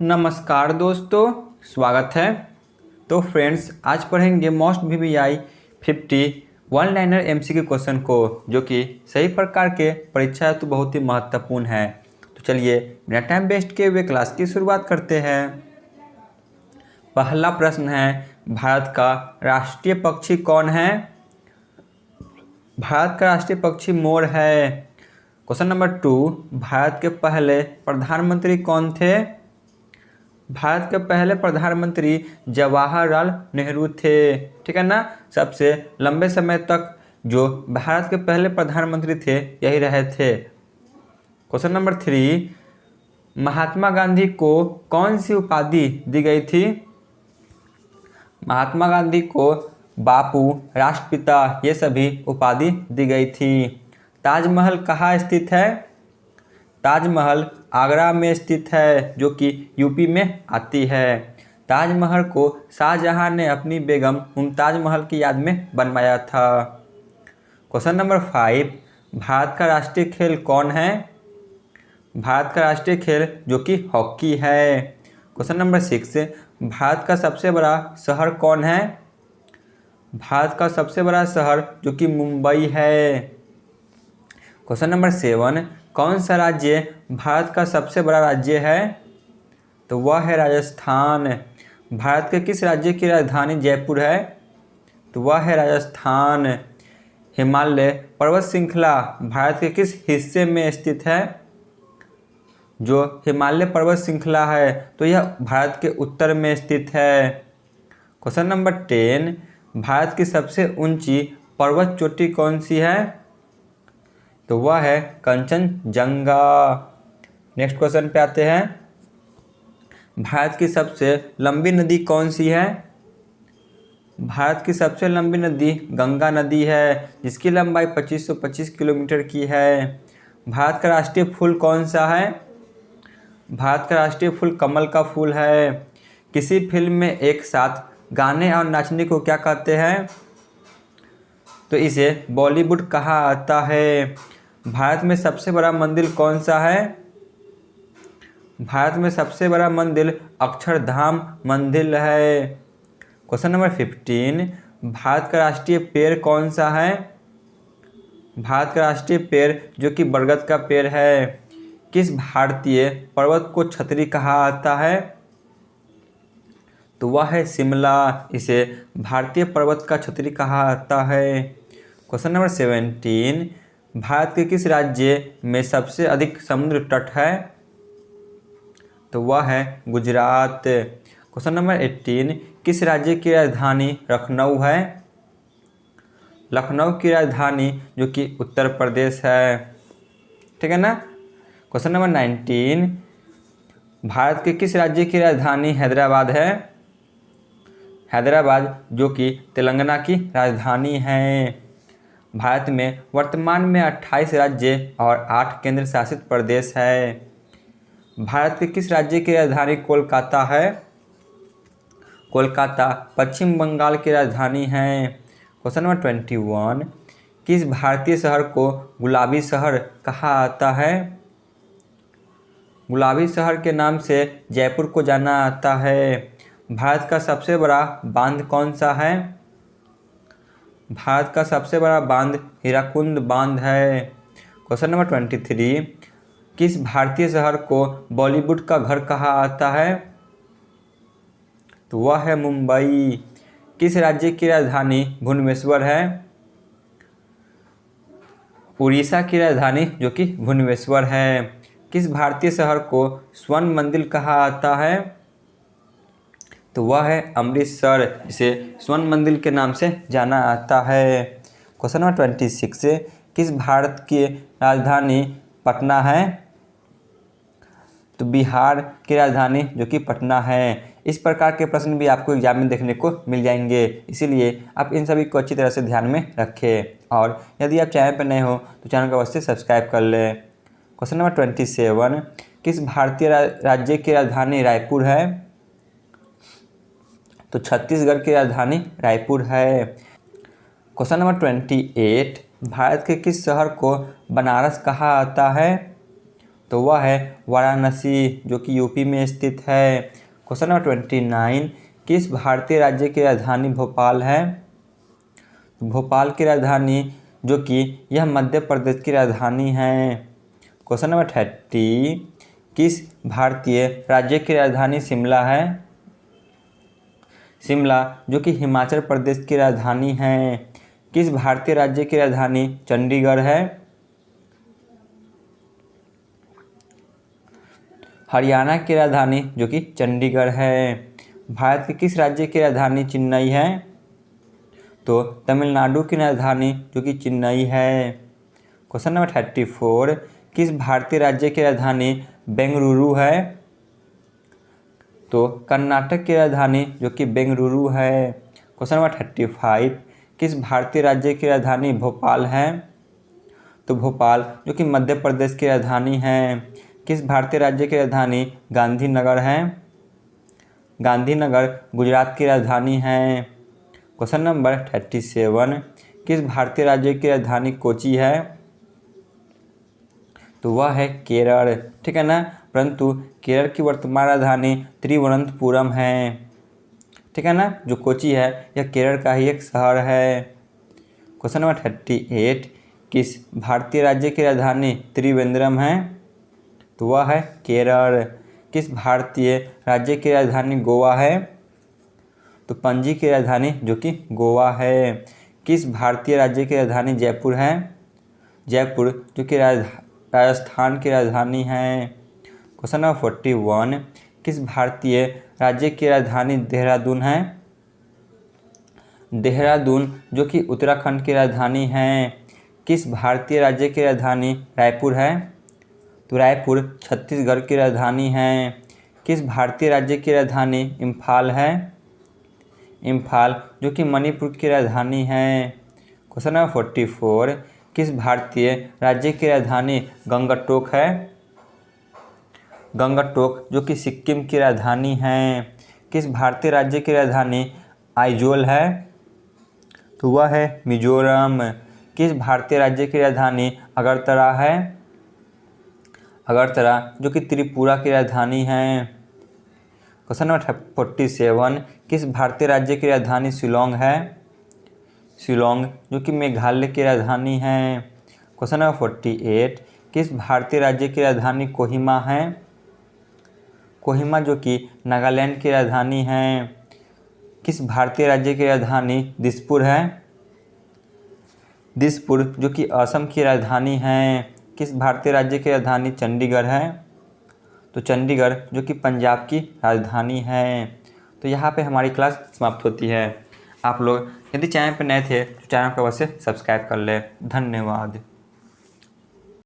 नमस्कार दोस्तों, स्वागत है। तो फ्रेंड्स, आज पढ़ेंगे most VVI 50 one liner MCQ question को, जो कि सही प्रकार के परीक्षा हेतु बहुत ही महत्वपूर्ण है। तो चलिए बिना टाइम वेस्ट किए हुए क्लास की शुरुआत करते हैं। पहला प्रश्न है, भारत का राष्ट्रीय पक्षी कौन है? भारत का राष्ट्रीय पक्षी मोर है। क्वेश्चन नंबर 2, भारत के पहले प्रधानमंत्री कौन थे? भारत के पहले प्रधानमंत्री जवाहरलाल नेहरू थे। ठीक है ना। सबसे लंबे समय तक जो भारत के पहले प्रधानमंत्री थे यही रहे थे। क्वेश्चन नंबर 3, महात्मा गांधी को कौन सी उपाधि दी गई थी? महात्मा गांधी को बापू, राष्ट्रपिता ये सभी उपाधि दी गई थी। ताजमहल कहाँ स्थित है? ताजमहल आगरा में स्थित है, जो कि यूपी में आती है। ताजमहल को शाहजहां ने अपनी बेगम मुमताज महल की याद में बनवाया था। क्वेश्चन नंबर 5, भारत का राष्ट्रीय खेल कौन है? भारत का राष्ट्रीय खेल जो कि हॉकी है। क्वेश्चन नंबर 6, भारत का सबसे बड़ा शहर कौन है? भारत का सबसे बड़ा शहर जो कि मुंबई है। क्वेश्चन नंबर 7, कौन सा राज्य भारत का सबसे बड़ा राज्य है? तो वह है राजस्थान। भारत के किस राज्य की राजधानी जयपुर है? तो वह है राजस्थान। हिमालय पर्वत श्रृंखला भारत के किस हिस्से में स्थित है? जो हिमालय पर्वत श्रृंखला है तो यह भारत के उत्तर में स्थित है। क्वेश्चन नंबर 10, भारत की सबसे ऊंची पर्वत चोटी कौन सी है? तो वह है कंचनजंगा। नेक्स्ट क्वेश्चन पे आते हैं। भारत की सबसे लंबी नदी कौन सी है? भारत की सबसे लंबी नदी गंगा नदी है, जिसकी लंबाई 2525 किलोमीटर की है। भारत का राष्ट्रीय फूल कौन सा है? भारत का राष्ट्रीय फूल कमल का फूल है। किसी फिल्म में एक साथ गाने और नाचने को क्या कहते हैं? तो इसे बॉलीवुड कहा आता है। भारत में सबसे बड़ा मंदिर कौन सा है? भारत में सबसे बड़ा मंदिर अक्षरधाम मंदिर है। क्वेश्चन नंबर 15, भारत का राष्ट्रीय पेड़ कौन सा है? भारत का राष्ट्रीय पेड़ जो कि बरगद का पेड़ है। किस भारतीय पर्वत को छतरी कहा आता है? तो वह है शिमला। इसे भारतीय पर्वत का छतरी कहा आता है। क्वेश्चन नंबर 17, भारत के किस राज्य में सबसे अधिक समुद्र तट है? तो वह है गुजरात। क्वेश्चन नंबर 18, किस राज्य की राजधानी लखनऊ है? लखनऊ की राजधानी जो कि उत्तर प्रदेश है। ठीक है ना। क्वेश्चन नंबर 19, भारत के किस राज्य की राजधानी हैदराबाद है? हैदराबाद जो कि तेलंगाना की राजधानी है। भारत में वर्तमान में 28 राज्य और 8 केंद्र शासित प्रदेश है। भारत के किस राज्य की राजधानी कोलकाता है? कोलकाता पश्चिम बंगाल की राजधानी है। क्वेश्चन नंबर 21, किस भारतीय शहर को गुलाबी शहर कहा आता है? गुलाबी शहर के नाम से जयपुर को जाना आता है। भारत का सबसे बड़ा बांध कौन सा है? भारत का सबसे बड़ा बांध हीराकुंड बांध है। क्वेश्चन नंबर 23, किस भारतीय शहर को बॉलीवुड का घर कहा आता है? तो वह है मुंबई। किस राज्य की राजधानी भुवनेश्वर है? उड़ीसा की राजधानी जो कि भुवनेश्वर है। किस भारतीय शहर को स्वर्ण मंदिर कहा आता है? तो वह है अमृतसर, जिसे स्वर्ण मंदिर के नाम से जाना आता है। क्वेश्चन नंबर 26, किस भारत की राजधानी पटना है? तो बिहार की राजधानी जो कि पटना है। इस प्रकार के प्रश्न भी आपको एग्जाम में देखने को मिल जाएंगे, इसीलिए आप इन सभी को अच्छी तरह से ध्यान में रखें। और यदि आप चैनल पर नए हो तो चैनल को अवश्य सब्सक्राइब कर लें। क्वेश्चन नंबर 27, किस भारतीय राज्य की राजधानी रायपुर है? तो छत्तीसगढ़ की राजधानी रायपुर है। क्वेश्चन नंबर 28, भारत के किस शहर को बनारस कहा आता है? तो वह है वाराणसी, जो कि यूपी में स्थित है। क्वेश्चन नंबर 29, किस भारतीय राज्य की राजधानी भोपाल है? भोपाल की राजधानी जो कि यह मध्य प्रदेश की राजधानी है। क्वेश्चन नंबर 30, किस भारतीय राज्य की राजधानी शिमला है? शिमला जो कि हिमाचल प्रदेश की राजधानी है। किस भारतीय राज्य की राजधानी चंडीगढ़ है? हरियाणा की राजधानी जो कि चंडीगढ़ है। भारत के किस राज्य की राजधानी चेन्नई है? तो तमिलनाडु की राजधानी जो कि चेन्नई है। क्वेश्चन नंबर 34, किस भारतीय राज्य की राजधानी बेंगलुरु है? तो कर्नाटक की राजधानी जो कि बेंगलुरु है। क्वेश्चन नंबर 35, किस भारतीय राज्य की राजधानी भोपाल है? तो भोपाल जो कि मध्य प्रदेश की राजधानी है। किस भारतीय राज्य की राजधानी गांधीनगर है? गांधीनगर गुजरात की राजधानी है। क्वेश्चन नंबर 37, किस भारतीय राज्य की राजधानी कोची है? तो वह है केरल, ठीक है ना। परंतु केरल की वर्तमान राजधानी तिरुवनंतपुरम है, ठीक है ना। जो कोची है यह केरल का ही एक शहर है। क्वेश्चन नंबर 38, किस भारतीय राज्य की राजधानी त्रिवेंद्रम है? तो वह है केरल। किस भारतीय राज्य की राजधानी गोवा है? तो पणजी की राजधानी जो कि गोवा है। किस भारतीय राज्य की राजधानी जयपुर है? जयपुर जो कि राजस्थान की राजधानी है। क्वेश्चन नंबर 41, किस भारतीय राज्य की राजधानी देहरादून है? देहरादून जो कि उत्तराखंड की राजधानी है। किस भारतीय राज्य की राजधानी रायपुर है? तो रायपुर छत्तीसगढ़ की राजधानी है। किस भारतीय राज्य की राजधानी इम्फाल है? इम्फाल जो कि मणिपुर की राजधानी है। क्वेश्चन नंबर 44, किस भारतीय राज्य की राजधानी गंगटोक है? गंगटोक जो कि सिक्किम की राजधानी है। किस भारतीय राज्य की राजधानी आइजोल है? तो वह है मिजोरम। किस भारतीय राज्य की राजधानी अगरतला है? अगरतला जो कि त्रिपुरा की राजधानी है। क्वेश्चन नंबर 47, किस भारतीय राज्य की राजधानी शिलोंग है? शिलोंग जो कि मेघालय की राजधानी है। क्वेश्चन नंबर 48, किस भारतीय राज्य की राजधानी कोहिमा है? कोहिमा जो कि नागालैंड की राजधानी है। किस भारतीय राज्य की राजधानी दिसपुर है? दिसपुर जो कि असम की राजधानी है। किस भारतीय राज्य की राजधानी चंडीगढ़ है? तो चंडीगढ़ जो कि पंजाब की राजधानी है। तो यहाँ पे हमारी क्लास समाप्त होती है। आप लोग यदि चैनल पर नए थे तो चैनल को अवश्य सब्सक्राइब कर लें। धन्यवाद।